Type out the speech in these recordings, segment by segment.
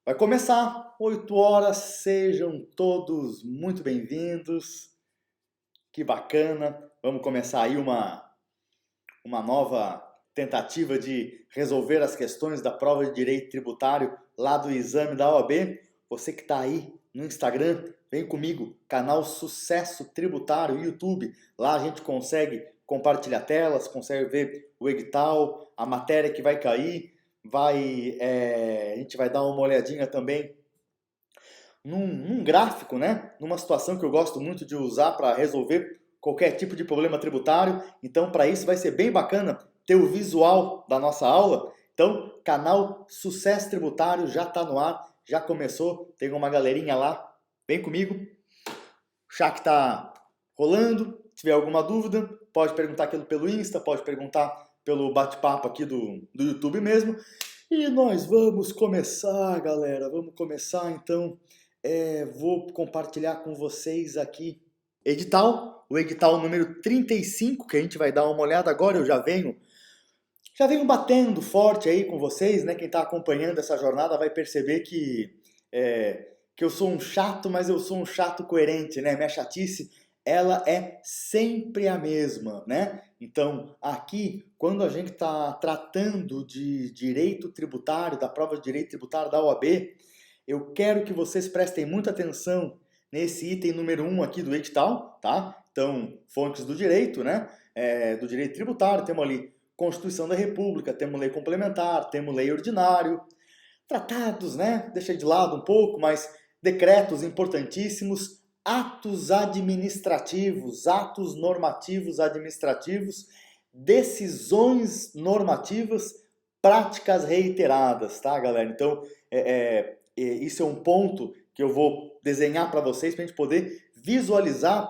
Vai começar, 8 horas, sejam todos muito bem-vindos. Que bacana, vamos começar aí uma nova tentativa de resolver as questões da prova de direito tributário lá do exame da OAB. Você que está aí no Instagram, vem comigo, canal Sucesso Tributário, YouTube. Lá a gente consegue compartilhar telas, consegue ver o edital, a matéria que vai cair. A gente vai dar uma olhadinha também num gráfico, né? Numa situação que eu gosto muito de usar para resolver qualquer tipo de problema tributário. Então, para isso vai ser bem bacana ter o visual da nossa aula. Então, canal Sucesso Tributário já está no ar, já começou, tem uma galerinha lá, vem comigo. O chat está rolando, se tiver alguma dúvida, pode perguntar aquilo pelo Insta, pode perguntar pelo bate-papo aqui do YouTube mesmo. E nós vamos começar, galera, vamos começar então. Vou compartilhar com vocês aqui o edital número 35, que a gente vai dar uma olhada agora. Eu já venho batendo forte aí com vocês, né? Quem está acompanhando essa jornada vai perceber que eu sou um chato, mas eu sou um chato coerente, né? Minha chatice, ela é sempre a mesma, né? Então, aqui, quando a gente está tratando de direito tributário, da prova de direito tributário da OAB, eu quero que vocês prestem muita atenção nesse item número 1 aqui do edital, tá? Então, fontes do direito, né? Do direito tributário, temos ali Constituição da República, temos lei complementar, temos lei ordinário, tratados, né? Deixa de lado um pouco, mas decretos importantíssimos, atos administrativos, atos normativos administrativos, decisões normativas, práticas reiteradas, tá, galera? Então, isso é um ponto que eu vou desenhar para vocês, para a gente poder visualizar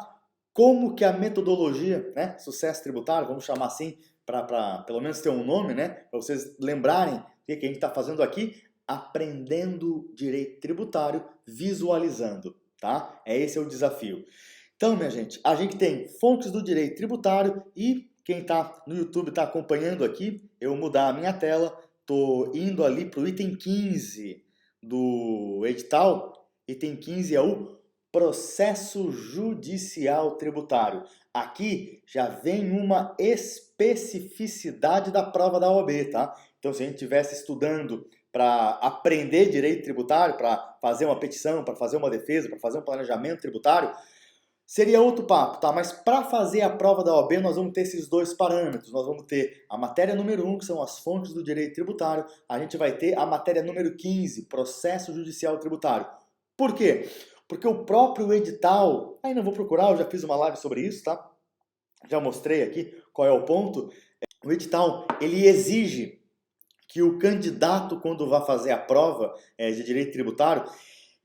como que a metodologia, né, sucesso tributário, vamos chamar assim, para pelo menos ter um nome, né, para vocês lembrarem o que a gente está fazendo aqui, aprendendo direito tributário, visualizando, tá? Esse é o desafio. Então, minha gente, a gente tem fontes do direito tributário e quem está no YouTube está acompanhando aqui, eu mudar a minha tela, estou indo ali para o item 15 do edital. Item 15 é o processo judicial tributário. Aqui já vem uma especificidade da prova da OAB, tá? Então, se a gente estivesse estudando para aprender direito tributário, para fazer uma petição, para fazer uma defesa, para fazer um planejamento tributário, seria outro papo, tá? Mas para fazer a prova da OAB, nós vamos ter esses dois parâmetros. Nós vamos ter a matéria número 1, que são as fontes do direito tributário. A gente vai ter a matéria número 15, processo judicial tributário. Por quê? Porque o próprio edital, aí não vou procurar, eu já fiz uma live sobre isso, tá? Já mostrei aqui qual é o ponto. O edital, ele exige que o candidato, quando vai fazer a prova de direito tributário,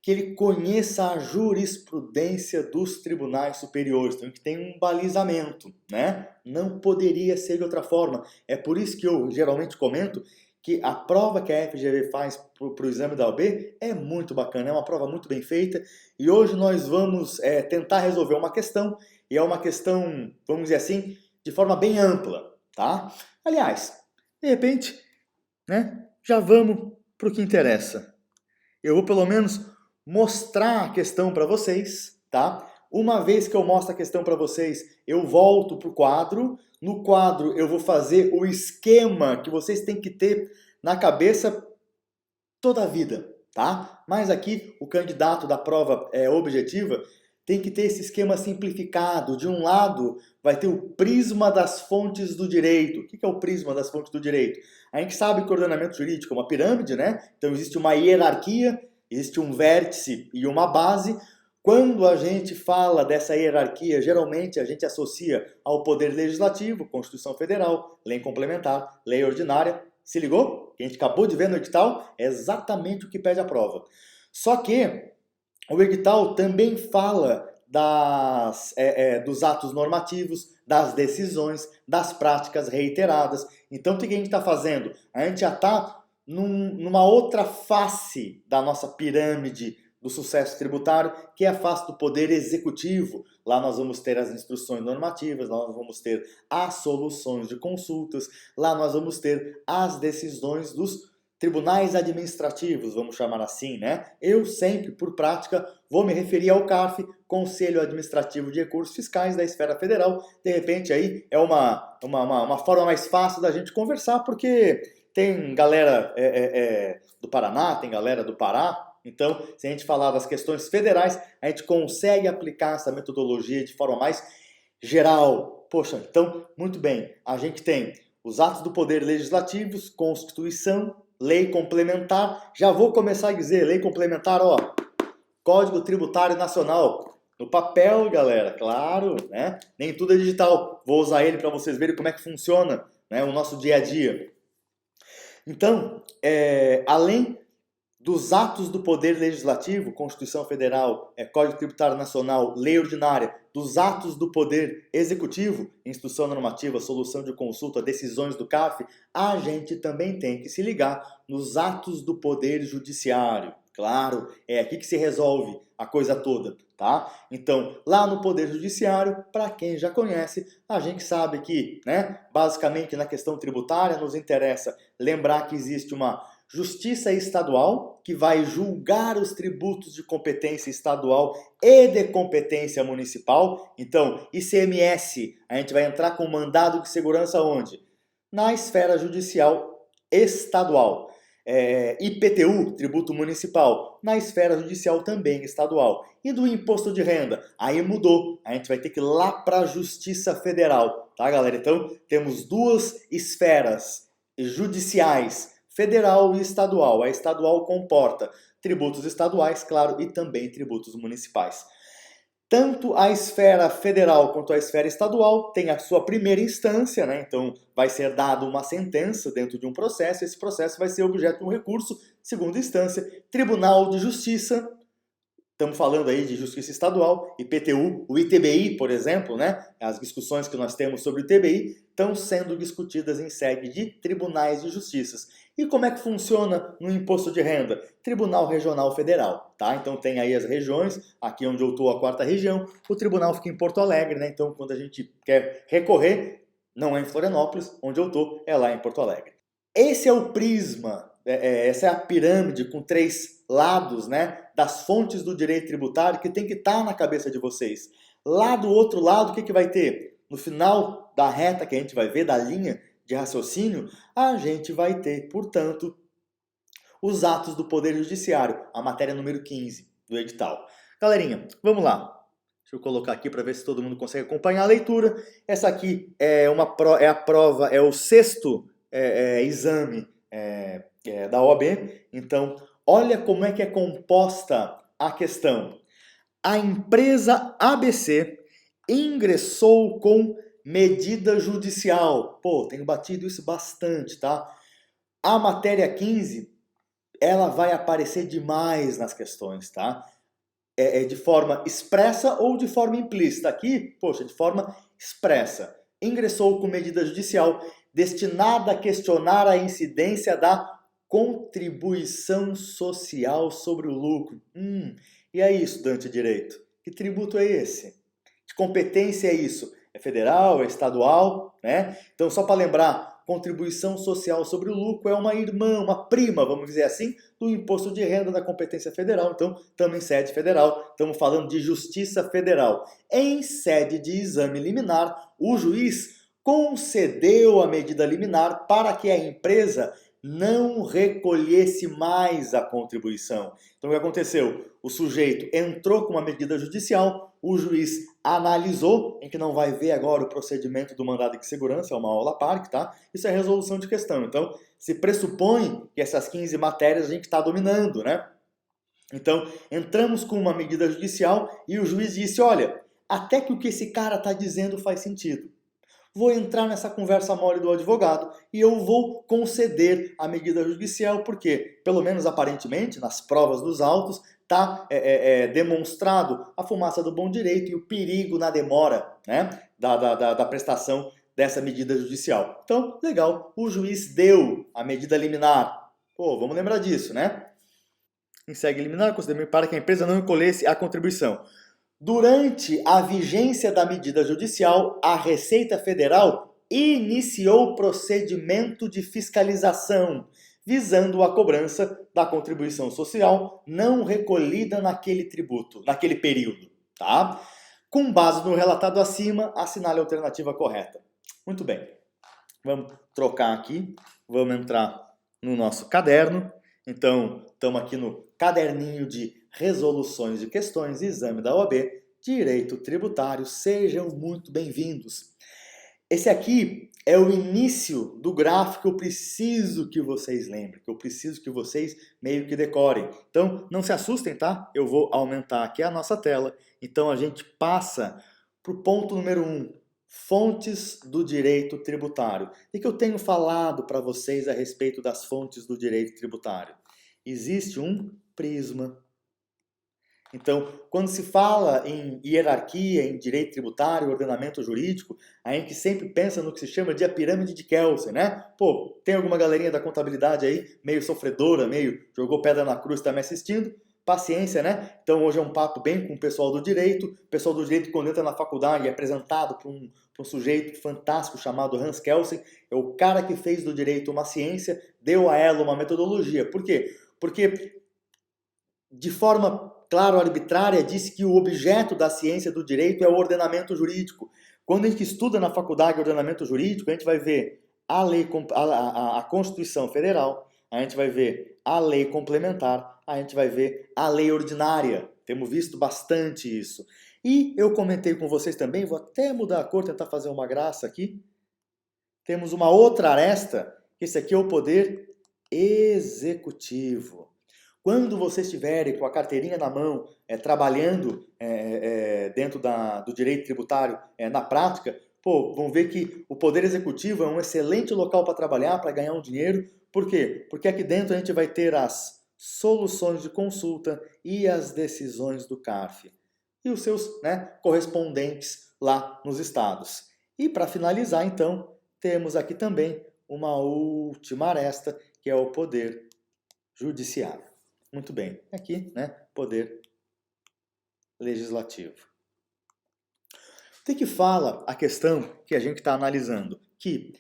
que ele conheça a jurisprudência dos tribunais superiores. Então, que tem um balizamento, né? Não poderia ser de outra forma. É por isso que eu geralmente comento que a prova que a FGV faz para o exame da OAB é muito bacana, é uma prova muito bem feita. E hoje nós vamos tentar resolver uma questão, e é uma questão, vamos dizer assim, de forma bem ampla, tá? Aliás, de repente, né, já vamos para o que interessa. Eu vou pelo menos mostrar a questão para vocês, tá? Uma vez que eu mostro a questão para vocês, eu volto para o quadro. No quadro eu vou fazer o esquema que vocês têm que ter na cabeça toda a vida, tá? Mas aqui o candidato da prova objetiva tem que ter esse esquema simplificado. De um lado vai ter o prisma das fontes do direito. O que é o prisma das fontes do direito? A gente sabe que o ordenamento jurídico é uma pirâmide, né? Então existe uma hierarquia, existe um vértice e uma base. Quando a gente fala dessa hierarquia, geralmente a gente associa ao poder legislativo, Constituição Federal, lei complementar, lei ordinária. Se ligou? Que a gente acabou de ver no edital, é exatamente o que pede a prova. Só que o edital também fala dos atos normativos, das decisões, das práticas reiteradas. Então, o que a gente está fazendo? A gente já está numa outra face da nossa pirâmide do sucesso tributário, que é a face do poder executivo. Lá nós vamos ter as instruções normativas, lá nós vamos ter as soluções de consultas, lá nós vamos ter as decisões dos tribunais administrativos, vamos chamar assim, né? Eu sempre, por prática, vou me referir ao CARF, Conselho Administrativo de Recursos Fiscais da Esfera Federal. De repente aí é uma forma mais fácil da gente conversar, porque tem galera do Paraná, tem galera do Pará. Então, se a gente falar das questões federais, a gente consegue aplicar essa metodologia de forma mais geral. Poxa, então, muito bem. A gente tem os atos do Poder Legislativo, Constituição, Lei Complementar. Já vou começar a dizer, Lei Complementar, ó, Código Tributário Nacional. No papel, galera, claro, né? Nem tudo é digital. Vou usar ele para vocês verem como é que funciona, né, o nosso dia a dia. Então, além dos atos do Poder Legislativo, Constituição Federal, Código Tributário Nacional, Lei Ordinária, dos atos do Poder Executivo, Instrução Normativa, Solução de Consulta, decisões do CARF, a gente também tem que se ligar nos atos do Poder Judiciário. Claro, é aqui que se resolve a coisa toda, tá? Então, lá no Poder Judiciário, para quem já conhece, a gente sabe que, né, basicamente na questão tributária, nos interessa lembrar que existe uma Justiça Estadual, que vai julgar os tributos de competência estadual e de competência municipal. Então, ICMS, a gente vai entrar com mandado de segurança onde? Na esfera judicial estadual. IPTU, tributo municipal, na esfera judicial também estadual. E do imposto de renda, aí mudou. A gente vai ter que ir lá para a Justiça Federal, tá, galera? Então, temos duas esferas judiciais, federal e estadual. A estadual comporta tributos estaduais, claro, e também tributos municipais. Tanto a esfera federal quanto a esfera estadual tem a sua primeira instância, né? Então vai ser dada uma sentença dentro de um processo, esse processo vai ser objeto de um recurso, segunda instância, Tribunal de Justiça. Estamos falando aí de Justiça Estadual, IPTU, o ITBI, por exemplo, né? As discussões que nós temos sobre o ITBI estão sendo discutidas em sede de tribunais de justiças. E como é que funciona no imposto de renda? Tribunal Regional Federal, tá? Então tem aí as regiões, aqui onde eu estou, a 4ª região, o tribunal fica em Porto Alegre, né? Então quando a gente quer recorrer, não é em Florianópolis, onde eu estou, é lá em Porto Alegre. Esse é o prisma, essa é a pirâmide com 3 lados, né, das fontes do direito tributário que tem que estar na cabeça de vocês. Lá do outro lado, o que vai ter? No final da reta que a gente vai ver, da linha de raciocínio, a gente vai ter, portanto, os atos do Poder Judiciário, a matéria número 15 do edital. Galerinha, vamos lá. Deixa eu colocar aqui para ver se todo mundo consegue acompanhar a leitura. Essa aqui é a prova, é o 6º exame da OAB. Então, olha como é que é composta a questão. A empresa ABC ingressou com medida judicial. Pô, tenho batido isso bastante, tá? A matéria 15, ela vai aparecer demais nas questões, tá? De forma expressa ou de forma implícita. Aqui, poxa, de forma expressa. Ingressou com medida judicial destinada a questionar a incidência da contribuição social sobre o lucro. E aí, estudante de direito? Que tributo é esse? Que competência é isso? É federal, é estadual, né? Então, só para lembrar, contribuição social sobre o lucro é uma irmã, uma prima, vamos dizer assim, do imposto de renda da competência federal. Então, estamos em sede federal, estamos falando de Justiça Federal. Em sede de exame liminar, o juiz concedeu a medida liminar para que a empresa não recolhesse mais a contribuição. Então, o que aconteceu? O sujeito entrou com uma medida judicial, o juiz analisou, em que não vai ver agora o procedimento do mandado de segurança, é uma aula à parte, tá? Isso é resolução de questão. Então, se pressupõe que essas 15 matérias a gente está dominando, né? Então, entramos com uma medida judicial e o juiz disse, olha, até que o que esse cara está dizendo faz sentido. Vou entrar nessa conversa mole do advogado e eu vou conceder a medida judicial, porque, pelo menos aparentemente, nas provas dos autos, está demonstrado a fumaça do bom direito e o perigo na demora, né, da prestação dessa medida judicial. Então, legal, o juiz deu a medida liminar. Pô, vamos lembrar disso, né? Em sede liminar, concedeu para que a empresa não recolhesse a contribuição. Durante a vigência da medida judicial, a Receita Federal iniciou procedimento de fiscalização. visando a cobrança da contribuição social não recolhida naquele tributo, naquele período, tá? Com base no relatado acima, assinale a alternativa correta. Muito bem. Vamos trocar aqui, vamos entrar no nosso caderno. Então, estamos aqui no caderninho de resoluções de questões, exame da OAB, Direito Tributário. Sejam muito bem-vindos. Esse aqui é o início do gráfico que eu preciso que vocês lembrem, que eu preciso que vocês meio que decorem. Então, não se assustem, tá? Eu vou aumentar aqui a nossa tela. Então, a gente passa para o ponto número 1, fontes do direito tributário. O que eu tenho falado para vocês a respeito das fontes do direito tributário? Existe um prisma. Então, quando se fala em hierarquia, em direito tributário, ordenamento jurídico, a gente sempre pensa no que se chama de a pirâmide de Kelsen, né? Pô, tem alguma galerinha da contabilidade aí, meio sofredora, meio jogou pedra na cruz, está me assistindo? Paciência, né? Então, hoje é um papo bem com o pessoal do direito. O pessoal do direito, quando entra na faculdade, é apresentado por um sujeito fantástico chamado Hans Kelsen. É o cara que fez do direito uma ciência, deu a ela uma metodologia. Por quê? Porque, de forma claro, arbitrária, disse que o objeto da ciência do direito é o ordenamento jurídico. Quando a gente estuda na faculdade ordenamento jurídico, a gente vai ver a lei, a Constituição Federal, a gente vai ver a lei complementar, a gente vai ver a lei ordinária. Temos visto bastante isso. E eu comentei com vocês também, vou até mudar a cor, tentar fazer uma graça aqui. Temos uma outra aresta, que esse aqui é o poder executivo. Quando vocês estiverem com a carteirinha na mão, trabalhando dentro do direito tributário na prática, vão ver que o Poder Executivo é um excelente local para trabalhar, para ganhar um dinheiro. Por quê? Porque aqui dentro a gente vai ter as soluções de consulta e as decisões do CARF. E os seus correspondentes lá nos estados. E para finalizar, então, temos aqui também uma última aresta, que é o Poder Judiciário. Muito bem, aqui, poder legislativo. O que fala a questão que a gente está analisando? Que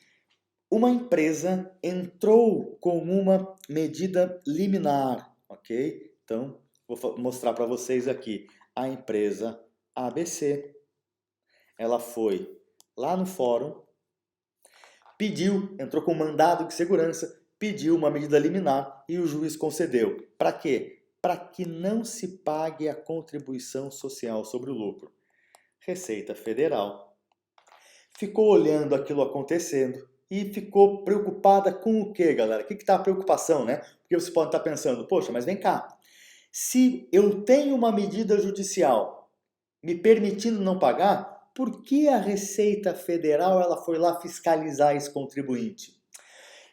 uma empresa entrou com uma medida liminar, ok? Então, vou mostrar para vocês aqui. A empresa ABC, ela foi lá no fórum, entrou com mandado de segurança, pediu uma medida liminar e o juiz concedeu. Para quê? Para que não se pague a contribuição social sobre o lucro. Receita Federal ficou olhando aquilo acontecendo e ficou preocupada com o quê, galera? O que está a preocupação, né? Porque você pode estar pensando, poxa, mas vem cá. Se eu tenho uma medida judicial me permitindo não pagar, por que a Receita Federal ela foi lá fiscalizar esse contribuinte?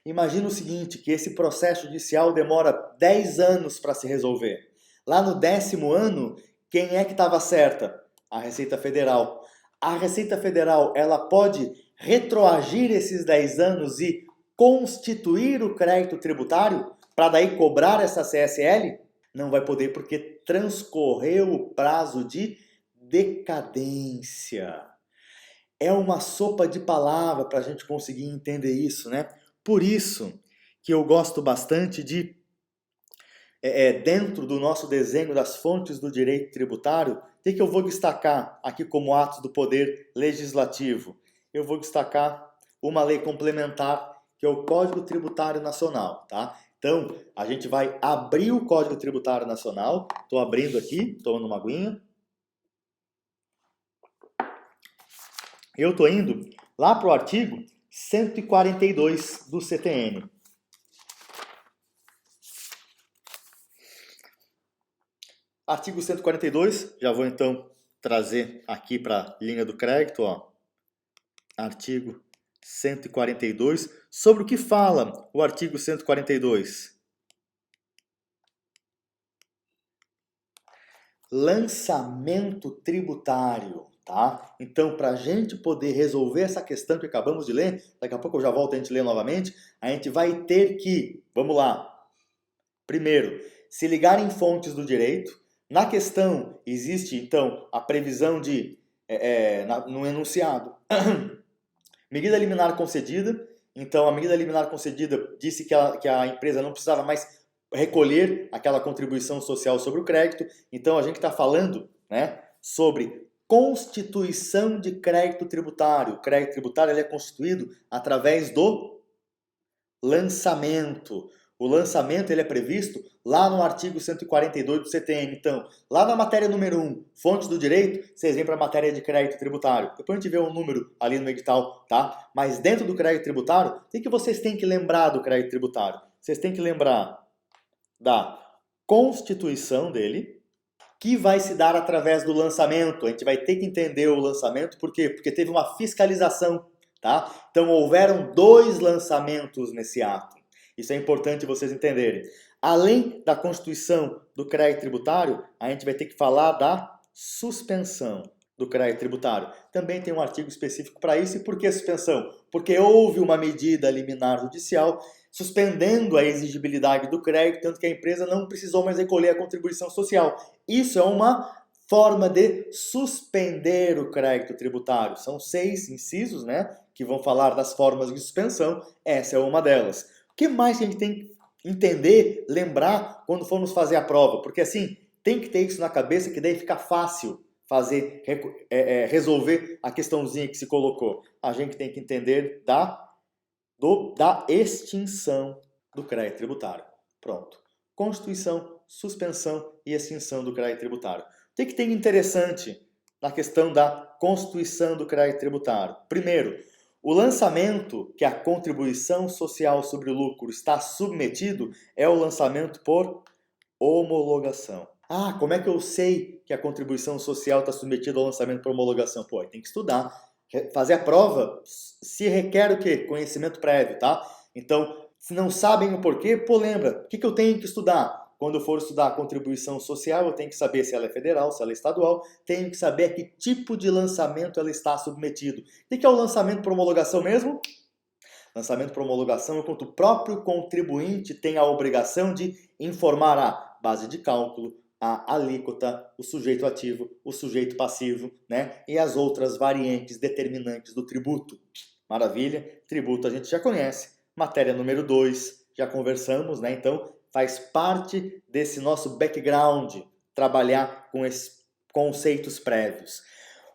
Imagina o seguinte, que esse processo judicial demora 10 anos para se resolver. Lá no 10º ano, quem é que estava certa? A Receita Federal. A Receita Federal ela pode retroagir esses 10 anos e constituir o crédito tributário para daí cobrar essa CSL? Não vai poder porque transcorreu o prazo de decadência. É uma sopa de palavra para a gente conseguir entender isso, né? Por isso que eu gosto bastante de, dentro do nosso desenho das fontes do direito tributário, o que eu vou destacar aqui como atos do Poder Legislativo? Eu vou destacar uma lei complementar, que é o Código Tributário Nacional, tá? Então, a gente vai abrir o Código Tributário Nacional. Estou abrindo aqui, tomando uma aguinha. Eu estou indo lá para o artigo 142 do CTN. Artigo 142, já vou então trazer aqui para a linha do crédito, ó. Artigo 142. Sobre o que fala o artigo 142? Lançamento tributário, tá? Então, para a gente poder resolver essa questão que acabamos de ler, daqui a pouco eu já volto a gente ler novamente, a gente vai ter que, vamos lá, primeiro, se ligar em fontes do direito. Na questão, existe, então, a previsão de, no enunciado, medida liminar concedida, Então, a medida liminar concedida disse que a empresa não precisava mais recolher aquela contribuição social sobre o crédito. Então, a gente está falando, né, sobre constituição de crédito tributário. O crédito tributário ele é constituído através do lançamento. O lançamento ele é previsto lá no artigo 142 do CTN. Então, lá na matéria número 1, fontes do direito, vocês vêm para a matéria de crédito tributário. Depois a gente vê um número ali no edital, tá? Mas dentro do crédito tributário, o que vocês têm que lembrar do crédito tributário? Vocês têm que lembrar da constituição dele, que vai se dar através do lançamento. A gente vai ter que entender o lançamento, por quê? Porque teve uma fiscalização, tá? Então, houveram 2 lançamentos nesse ato. Isso é importante vocês entenderem. Além da constituição do crédito tributário, a gente vai ter que falar da suspensão do crédito tributário. Também tem um artigo específico para isso. E por que suspensão? Porque houve uma medida liminar judicial suspendendo a exigibilidade do crédito, tanto que a empresa não precisou mais recolher a contribuição social. Isso é uma forma de suspender o crédito tributário. São 6 incisos, né, que vão falar das formas de suspensão. Essa é uma delas. O que mais que a gente tem que entender, lembrar quando formos fazer a prova? Porque assim, tem que ter isso na cabeça que daí fica fácil resolver a questãozinha que se colocou. A gente tem que entender da extinção do crédito tributário. Pronto. Constituição, suspensão e extinção do crédito tributário. O que tem interessante na questão da constituição do crédito tributário? Primeiro, o lançamento que a contribuição social sobre o lucro está submetido é o lançamento por homologação. Ah, como é que eu sei que a contribuição social está submetida ao lançamento por homologação? Pô, tem que estudar. Fazer a prova se requer o quê? Conhecimento prévio, tá? Então, se não sabem o porquê, pô, lembra, o que eu tenho que estudar? Quando eu for estudar a contribuição social, eu tenho que saber se ela é federal, se ela é estadual, tenho que saber a que tipo de lançamento ela está submetido. O que é o lançamento por homologação mesmo? Lançamento por homologação é quando o próprio contribuinte tem a obrigação de informar a base de cálculo, a alíquota, o sujeito ativo, o sujeito passivo, né? E as outras variantes determinantes do tributo. Maravilha? Tributo a gente já conhece. Matéria número 2, já conversamos, né? Então, faz parte desse nosso background trabalhar com esses conceitos prévios.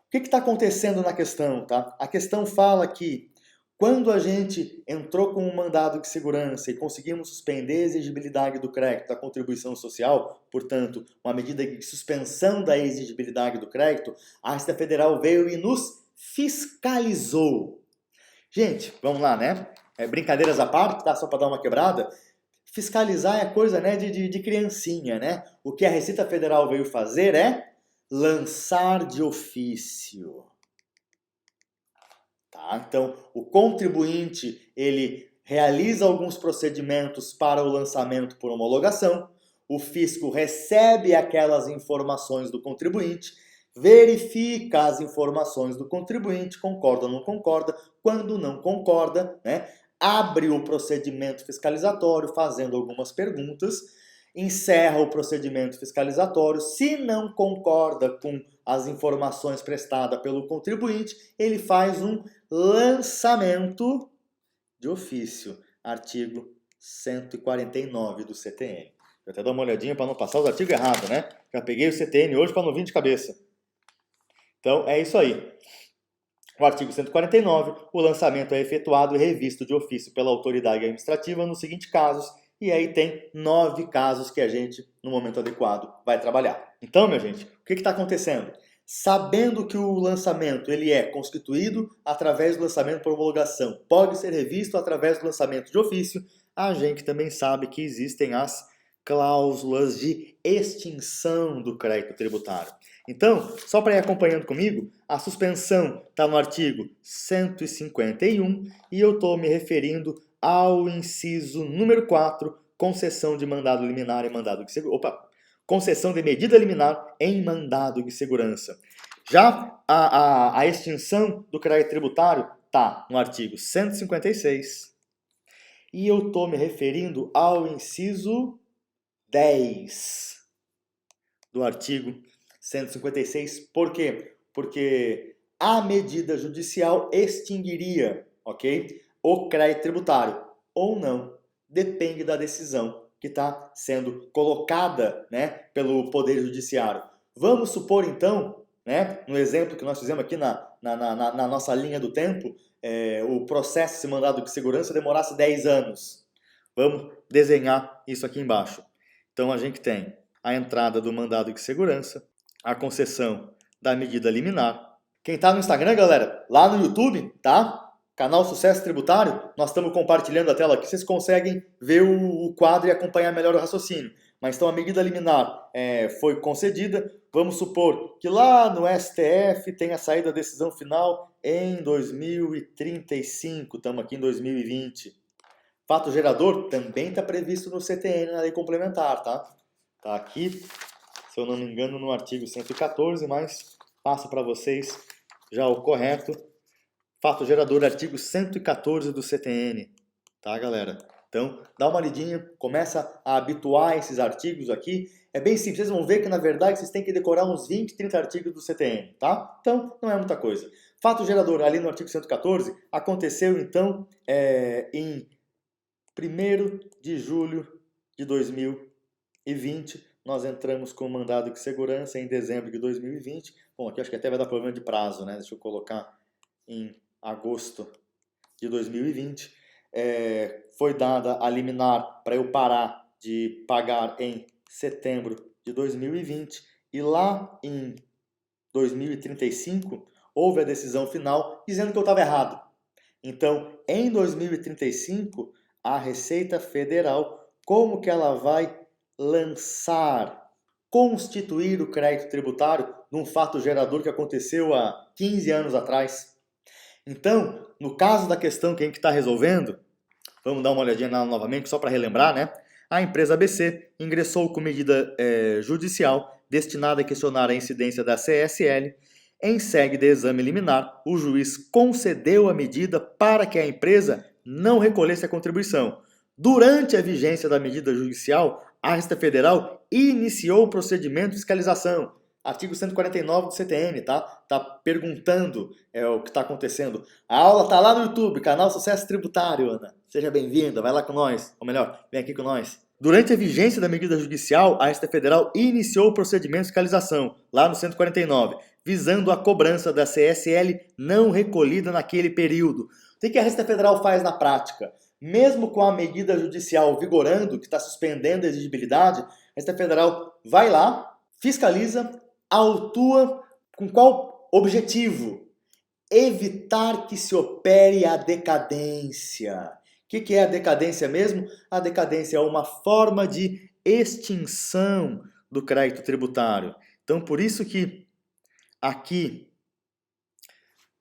O que está acontecendo na questão, tá? A questão fala que quando a gente entrou com um mandado de segurança e conseguimos suspender a exigibilidade do crédito da contribuição social, portanto, uma medida de suspensão da exigibilidade do crédito, a Receita Federal veio e nos fiscalizou. Gente, vamos lá, né? Brincadeiras à parte, tá? Só para dar uma quebrada. Fiscalizar é coisa, né, de criancinha, né? O que a Receita Federal veio fazer é lançar de ofício. Tá? Então, o contribuinte ele realiza alguns procedimentos para o lançamento por homologação, o fisco recebe aquelas informações do contribuinte, verifica as informações do contribuinte, concorda ou não concorda, quando não concorda, né, abre o procedimento fiscalizatório fazendo algumas perguntas, encerra o procedimento fiscalizatório, se não concorda com as informações prestadas pelo contribuinte, ele faz um lançamento de ofício, artigo 149 do CTN. Vou até dar uma olhadinha para não passar os artigos errados, né? Já peguei o CTN hoje para não vir de cabeça. Então, é isso aí. O artigo 149, o lançamento é efetuado e revisto de ofício pela autoridade administrativa nos seguintes casos, e aí tem 9 casos que a gente, no momento adequado, vai trabalhar. Então, minha gente, o que está acontecendo? Sabendo que o lançamento ele é constituído através do lançamento por homologação, pode ser revisto através do lançamento de ofício, a gente também sabe que existem as cláusulas de extinção do crédito tributário. Então, só para ir acompanhando comigo, a suspensão está no artigo 151 e eu estou me referindo ao inciso número 4, concessão de mandado liminar e mandado de segurança. Concessão de medida liminar em mandado de segurança. Já a extinção do crédito tributário está no artigo 156 e eu estou me referindo ao inciso 10 do artigo 156. Por quê? Porque a medida judicial extinguiria, ok? o crédito tributário ou não. Depende da decisão que está sendo colocada, né, pelo Poder Judiciário. Vamos supor, então, né, no exemplo que nós fizemos aqui na nossa linha do tempo, o processo, esse mandado de segurança, demorasse 10 anos. Vamos desenhar isso aqui embaixo. Então, a gente tem a entrada do mandado de segurança, a concessão da medida liminar. Quem está no Instagram, galera, lá no YouTube, tá? Canal Sucesso Tributário, nós estamos compartilhando a tela aqui, vocês conseguem ver o quadro e acompanhar melhor o raciocínio. Mas então a medida liminar foi concedida, vamos supor que lá no STF tenha saído a decisão final em 2035, estamos aqui em 2020. Fato gerador também está previsto no CTN, na lei complementar, tá? Está aqui, se eu não me engano, no artigo 114, mas passo para vocês já o correto. Fato gerador, artigo 114 do CTN, tá, galera? Então, dá uma lidinha, começa a habituar esses artigos aqui. É bem simples, vocês vão ver que, na verdade, vocês têm que decorar uns 20, 30 artigos do CTN, tá? Então, não é muita coisa. Fato gerador, ali no artigo 114, aconteceu, então, em 1º de julho de 2020. Nós entramos com o mandado de segurança em dezembro de 2020. Bom, aqui acho que até vai dar problema de prazo, né? Deixa eu colocar em agosto de 2020, foi dada a liminar para eu parar de pagar em setembro de 2020 e lá em 2035 houve a decisão final dizendo que eu estava errado. Então, em 2035, a Receita Federal, como que ela vai constituir o crédito tributário num fato gerador que aconteceu há 15 anos atrás? Então, no caso da questão que a gente está resolvendo, vamos dar uma olhadinha nela novamente, só para relembrar, né? A empresa ABC ingressou com medida judicial destinada a questionar a incidência da CSL. Em sede de exame liminar, o juiz concedeu a medida para que a empresa não recolhesse a contribuição. Durante a vigência da medida judicial, a Receita Federal iniciou o procedimento de fiscalização. Artigo 149 do CTN, tá? Tá perguntando o que está acontecendo. A aula tá lá no YouTube, canal Sucesso Tributário, Ana. Seja bem-vinda, vai lá com nós. Ou melhor, vem aqui com nós. Durante a vigência da medida judicial, a Receita Federal iniciou o procedimento de fiscalização, lá no 149, visando a cobrança da CSL não recolhida naquele período. O que a Receita Federal faz na prática? Mesmo com a medida judicial vigorando, que está suspendendo a exigibilidade, a Receita Federal vai lá, fiscaliza, autua com qual objetivo? Evitar que se opere a decadência. O que é a decadência mesmo? A decadência é uma forma de extinção do crédito tributário. Então, por isso que aqui,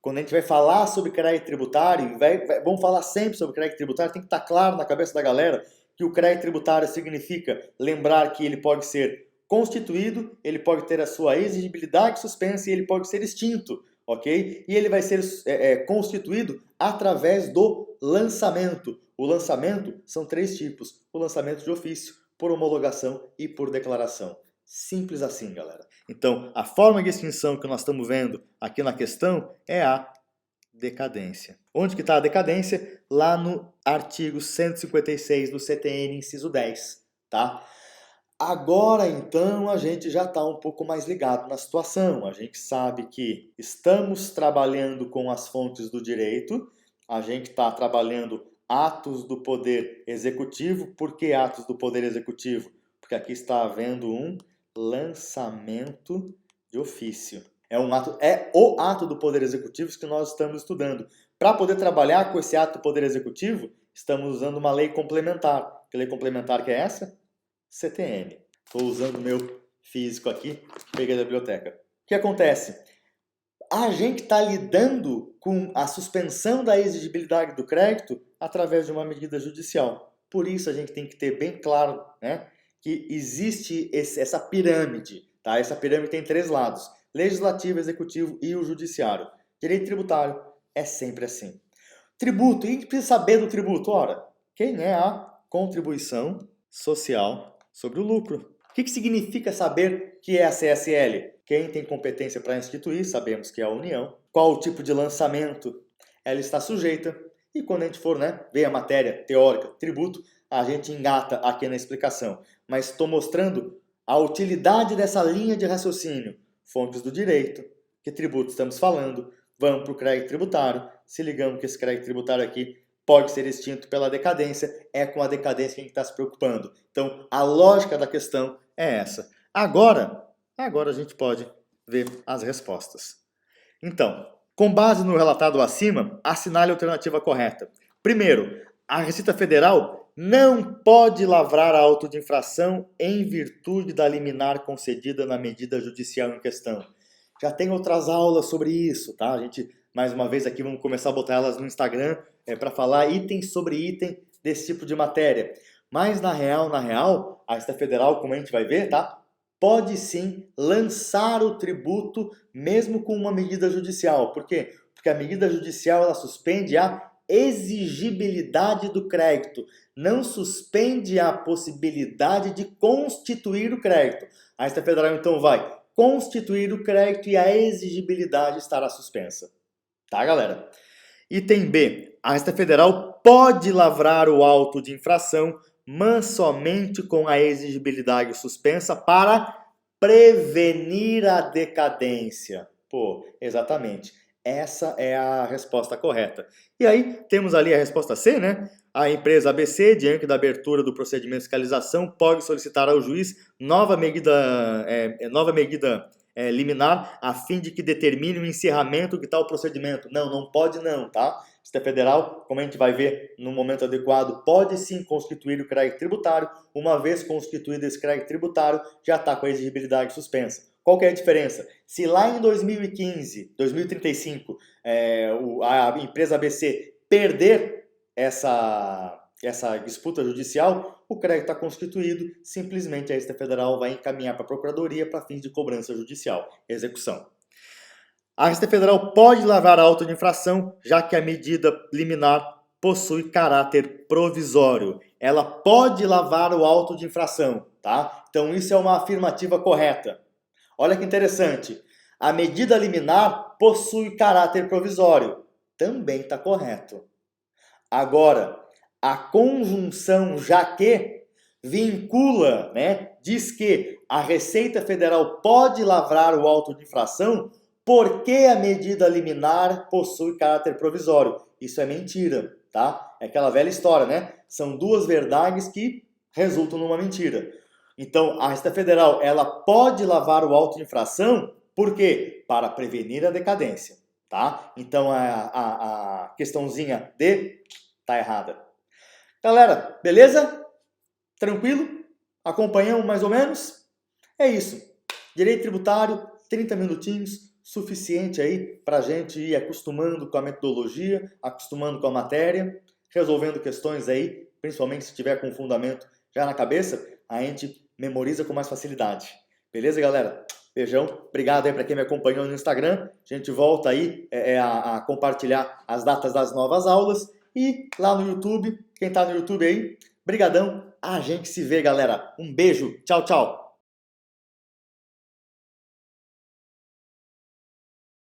quando a gente vai falar sobre crédito tributário, vamos falar sempre sobre crédito tributário, tem que estar claro na cabeça da galera que o crédito tributário significa lembrar que ele pode ser constituído, ele pode ter a sua exigibilidade suspensa e ele pode ser extinto, ok? E ele vai ser constituído através do lançamento. O lançamento são 3 tipos: o lançamento de ofício, por homologação e por declaração. Simples assim, galera. Então, a forma de extinção que nós estamos vendo aqui na questão é a decadência. Onde que está a decadência? Lá no artigo 156 do CTN, inciso 10, tá? Agora, então, a gente já está um pouco mais ligado na situação. A gente sabe que estamos trabalhando com as fontes do direito, a gente está trabalhando atos do Poder Executivo. Por que atos do Poder Executivo? Porque aqui está havendo um lançamento de ofício. É o ato do Poder Executivo que nós estamos estudando. Para poder trabalhar com esse ato do Poder Executivo, estamos usando uma lei complementar. Que lei complementar que é essa? CTN. Estou usando o meu físico aqui, peguei da biblioteca. O que acontece? A gente está lidando com a suspensão da exigibilidade do crédito através de uma medida judicial. Por isso a gente tem que ter bem claro, né, que existe essa pirâmide. Tá? Essa pirâmide tem 3 lados: legislativo, executivo e o judiciário. Direito tributário é sempre assim. Tributo, e a gente precisa saber do tributo. Ora, quem é a contribuição social sobre o lucro? O que significa saber que é a CSL? Quem tem competência para instituir, sabemos que é a União. Qual o tipo de lançamento ela está sujeita? E quando a gente for, né, ver a matéria teórica, tributo, a gente engata aqui na explicação. Mas estou mostrando a utilidade dessa linha de raciocínio. Fontes do direito, que tributo estamos falando, vamos para o crédito tributário, se ligamos que esse crédito tributário aqui pode ser extinto pela decadência, é com a decadência que a gente está se preocupando. Então, a lógica da questão é essa. Agora a gente pode ver as respostas. Então, com base no relatado acima, assinale a alternativa correta. Primeiro, a Receita Federal não pode lavrar a auto de infração em virtude da liminar concedida na medida judicial em questão. Já tem outras aulas sobre isso, tá? A gente, mais uma vez aqui, vamos começar a botar elas no Instagram para falar item sobre item desse tipo de matéria. Mas na real, a Receita Federal, como a gente vai ver, tá? Pode sim lançar o tributo mesmo com uma medida judicial. Por quê? Porque a medida judicial ela suspende a exigibilidade do crédito, não suspende a possibilidade de constituir o crédito. A Receita Federal então vai constituir o crédito e a exigibilidade estará suspensa. Tá, galera? Item B. A Receita Federal pode lavrar o auto de infração, mas somente com a exigibilidade suspensa para prevenir a decadência. Pô, exatamente. Essa é a resposta correta. E aí, temos ali a resposta C, né? A empresa ABC, diante da abertura do procedimento de fiscalização, pode solicitar ao juiz nova medida liminar a fim de que determine o encerramento de tal procedimento. Não pode não, tá? Receita Federal, como a gente vai ver no momento adequado, pode sim constituir o crédito tributário. Uma vez constituído esse crédito tributário, já está com a exigibilidade suspensa. Qual que é a diferença? Se lá em 2015, 2035, a empresa ABC perder essa disputa judicial, o crédito está constituído, simplesmente a Receita Federal vai encaminhar para a Procuradoria para fins de cobrança judicial, execução. A Receita Federal pode lavrar a auto de infração, já que a medida liminar possui caráter provisório. Ela pode lavar o auto de infração, tá? Então isso é uma afirmativa correta. Olha que interessante. A medida liminar possui caráter provisório. Também está correto. Agora, a conjunção já que vincula, né, diz que a Receita Federal pode lavrar o auto de infração porque a medida liminar possui caráter provisório. Isso é mentira, tá? É aquela velha história, né? São duas verdades que resultam numa mentira. Então, a Receita Federal, ela pode lavar o auto de infração, por quê? Para prevenir a decadência, tá? Então, a questãozinha D tá errada. Galera, beleza? Tranquilo? Acompanhamos mais ou menos? É isso. Direito tributário, 30 minutinhos, suficiente aí para a gente ir acostumando com a metodologia, acostumando com a matéria, resolvendo questões aí, principalmente se tiver com fundamento já na cabeça, a gente memoriza com mais facilidade. Beleza, galera? Beijão. Obrigado aí para quem me acompanhou no Instagram. A gente volta aí a compartilhar as datas das novas aulas. E lá no YouTube, quem tá no YouTube aí, brigadão. A gente se vê, galera. Um beijo. Tchau, tchau.